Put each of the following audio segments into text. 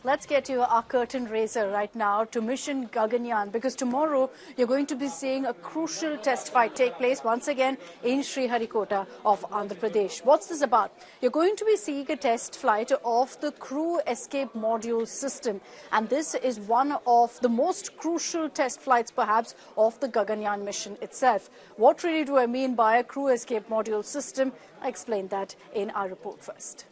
let's get you our curtain raiser right now to mission Gaganyaan, because tomorrow you're going to be seeing a crucial test flight take place once again in Sriharikota of Andhra Pradesh. What's this about? You're going to be seeing a test flight of the crew escape module system, and this is one of the most crucial test flights perhaps of the Gaganyaan mission itself. What really do I mean by a crew escape module system? I explained that in our report first.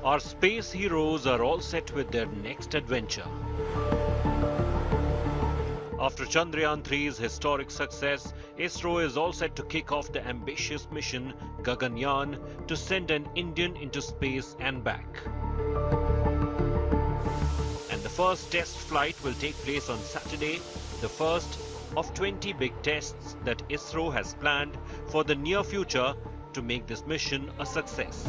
Our space heroes are all set with their next adventure. After Chandrayaan-3's historic success, Isro is all set to kick off the ambitious mission Gaganyaan to send an Indian into space and back. And the first test flight will take place on Saturday, the first of 20 big tests that Isro has planned for the near future to make this mission a success.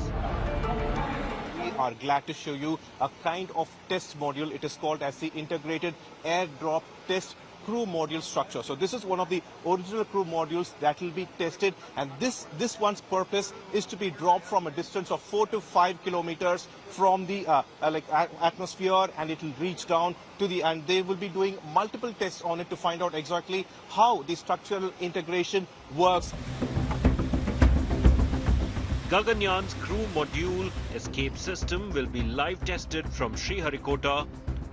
We are glad to show you a kind of test module. It is called as the Integrated Airdrop Test Crew Module Structure. So this is one of the original crew modules that will be tested, and this one's purpose is to be dropped from a distance of 4 to 5 kilometers from the atmosphere, and it will reach down to the, and they will be doing multiple tests on it to find out exactly how the structural integration works. Gaganyaan's crew module escape system will be live tested from Sriharikota,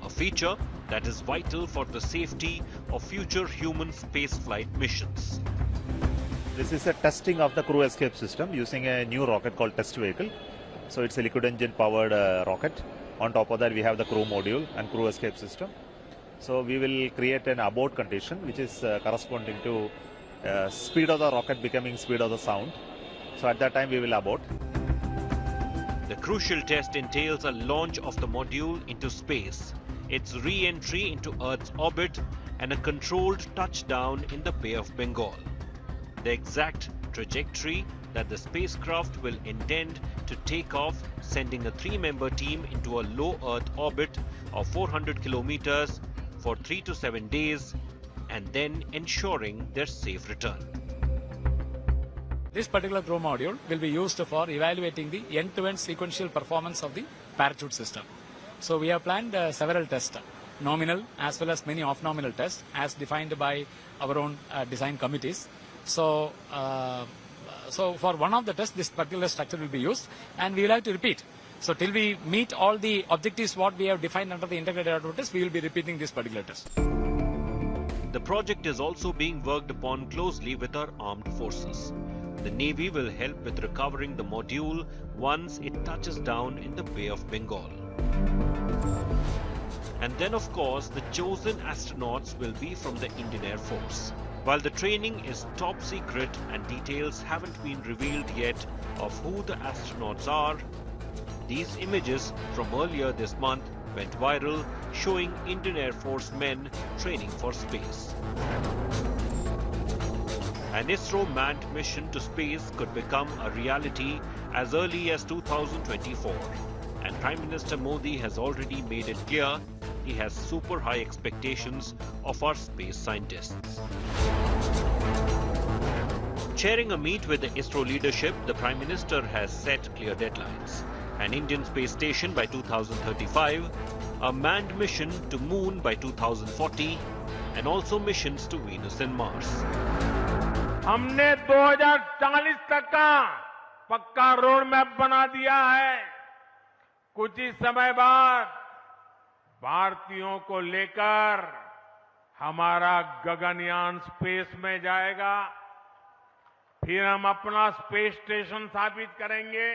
a feature that is vital for the safety of future human spaceflight missions. This is a testing of the crew escape system using a new rocket called test vehicle. So it's a liquid engine powered rocket. On top of that we have the crew module and crew escape system. So we will create an abort condition which is corresponding to speed of the rocket becoming speed of the sound. So at that time we will abort. The crucial test entails a launch of the module into space, its re-entry into Earth's orbit, and a controlled touchdown in the Bay of Bengal. The exact trajectory that the spacecraft will intend to take off, sending a 3-member team into a low Earth orbit of 400 kilometers for 3 to 7 days, and then ensuring their safe return. This particular crew module will be used for evaluating the end-to-end sequential performance of the parachute system. So we have planned several tests, nominal as well as many off-nominal tests as defined by our own design committees. So for one of the tests, this particular structure will be used, and we will have to repeat. So till we meet all the objectives what we have defined under the integrated airdrop test, we will be repeating this particular test. The project is also being worked upon closely with our armed forces. The Navy will help with recovering the module once it touches down in the Bay of Bengal. And then of course the chosen astronauts will be from the Indian Air Force. While the training is top secret and details haven't been revealed yet of who the astronauts are, these images from earlier this month went viral, showing Indian Air Force men training for space. An Isro manned mission to space could become a reality as early as 2024. And Prime Minister Modi has already made it clear he has super high expectations of our space scientists. Chairing a meet with the Isro leadership, the Prime Minister has set clear deadlines. An Indian space station by 2035, a manned mission to Moon by 2040, and also missions to Venus and Mars. हमने 2040 तक का पक्का road map बना दिया है। कुछ ही समय बाद भारतीयों को लेकर हमारा गगनयान स्पेस में जाएगा। फिर हम अपना स्पेस स्टेशन स्थापित करेंगे।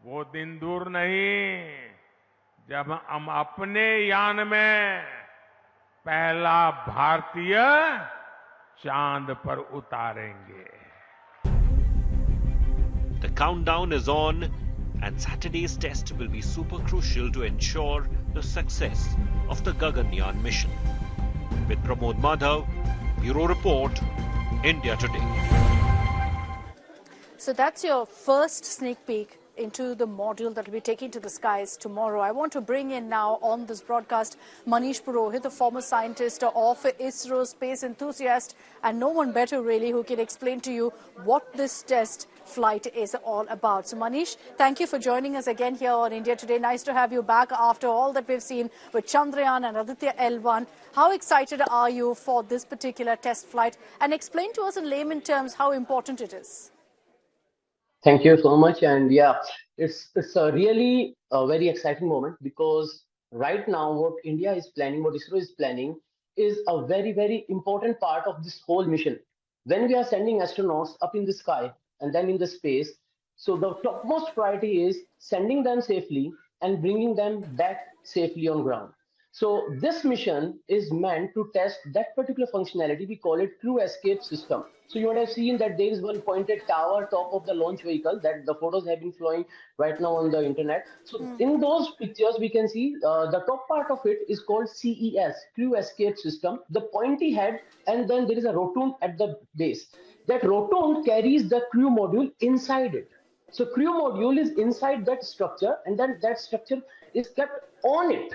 वो दिन दूर नहीं जब हम अपने यान में पहला भारतीय चांद पर उतारेंगे। The countdown is on, and Saturday's test will be super crucial to ensure the success of the Gaganyaan mission. With Pramod Madhav, Bureau Report, India Today. So that's your first sneak peek into the module that will be taken to the skies tomorrow. I want to bring in now on this broadcast Manish Purohit, the former scientist of ISRO, space enthusiast, and no one better really who can explain to you what this test flight is all about. So Manish, thank you for joining us again here on India Today. Nice to have you back after all that we've seen with Chandrayaan and Aditya L1. How excited are you for this particular test flight? And explain to us in layman terms how important it is. Thank you so much. And yeah, it's a really very exciting moment, because right now what India is planning, what ISRO is planning, is a very, very important part of this whole mission. When we are sending astronauts up in the sky and then in the space, so the topmost priority is sending them safely and bringing them back safely on ground. So this mission is meant to test that particular functionality. We call it crew escape system. So you would have seen that there is one pointed tower top of the launch vehicle, that the photos have been flowing right now on the internet. So in those pictures, we can see the top part of it is called CES, crew escape system, the pointy head, and then there is a rotund at the base. That rotund carries the crew module inside it. So crew module is inside that structure, and then that structure is kept on it.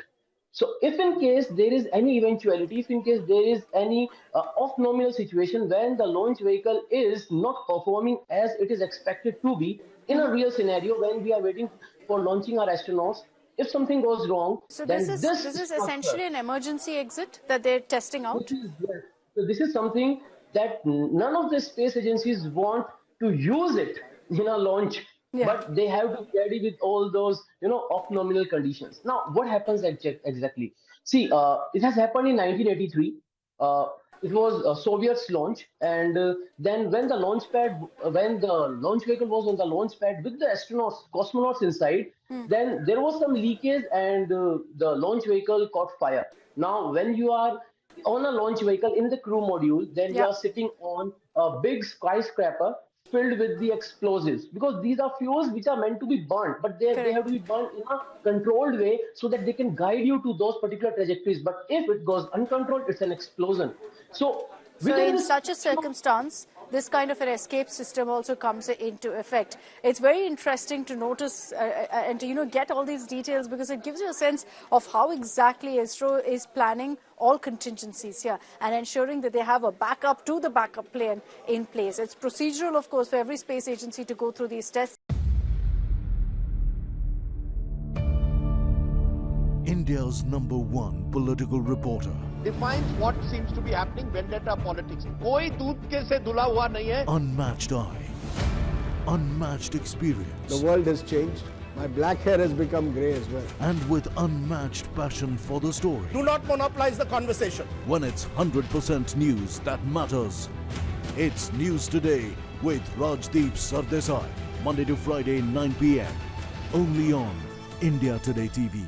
So if in case there is any eventuality, if in case there is any off-nominal situation when the launch vehicle is not performing as it is expected to be, in a real scenario when we are waiting for launching our astronauts, if something goes wrong, so then this is essentially an emergency exit that they're testing out? So this is something that none of the space agencies want to use it in a launch. Yeah. But they have to carry with all those, off-nominal conditions. Now, what happens exactly? See, it has happened in 1983. It was a Soviet's launch, and then when the launch vehicle was on the launch pad with the cosmonauts inside, then there was some leakage, and the launch vehicle caught fire. Now, when you are on a launch vehicle in the crew module, then you are sitting on a big skyscraper filled with the explosives, because these are fuels which are meant to be burnt, but they have to be burnt in a controlled way so that they can guide you to those particular trajectories. But if it goes uncontrolled, it's an explosion. So in such a circumstance, this kind of an escape system also comes into effect. It's very interesting to notice and to get all these details, because it gives you a sense of how exactly ISRO is planning all contingencies here and ensuring that they have a backup to the backup plan in place. It's procedural, of course, for every space agency to go through these tests. India's #1 political reporter defines what seems to be happening, vendetta politics. कोई दूध के से धुला हुआ नहीं है. Unmatched eye, unmatched experience. The world has changed. My black hair has become grey as well. And with unmatched passion for the story. Do not monopolize the conversation. When it's 100% news that matters. It's News Today with Rajdeep Sardesai. Monday to Friday, 9 p.m. Only on India Today TV.